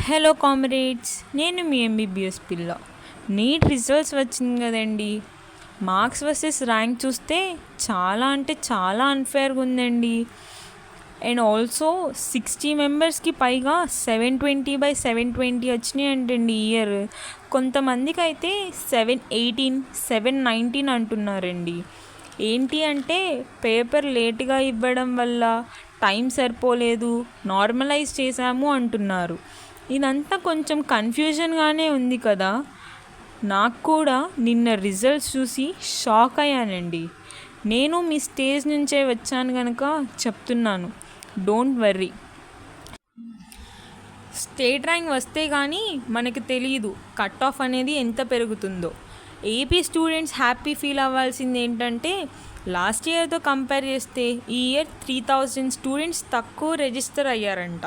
Hello comrades, నేను మీ MBBS పిల్ల. NEET results వచ్చింది కదండి. మార్క్స్ వర్సెస్ ర్యాంక్ చూస్తే చాలా అంటే చాలా అన్ఫేర్గా ఉందండి. అండ్ ఆల్సో 60 మెంబర్స్కి పైగా 720/720 వచ్చినాయి అంటండి ఈ ఇయర్. కొంతమందికి అయితే 718, 719 అంటున్నారండి. ఏంటి అంటే పేపర్ లేట్గా ఇవ్వడం వల్ల టైం సరిపోలేదు, నార్మలైజ్ చేశాము అంటున్నారు. ఇదంతా కొంచెం కన్ఫ్యూజన్గానే ఉంది కదా. నాకు కూడా నిన్న రిజల్ట్స్ చూసి షాక్ అయ్యానండి. నేను మీ స్టేజ్ నుంచే వచ్చాను కనుక చెప్తున్నాను, డోంట్ వర్రీ. స్టేట్ ర్యాంక్ వస్తే కానీ మనకి తెలియదు కట్ ఆఫ్ అనేది ఎంత పెరుగుతుందో. ఏపీ స్టూడెంట్స్ హ్యాపీ ఫీల్ అవ్వాల్సింది ఏంటంటే లాస్ట్ ఇయర్తో కంపేర్ చేస్తే ఈ ఇయర్ 3000 స్టూడెంట్స్ తక్కువ రిజిస్టర్ అయ్యారంట.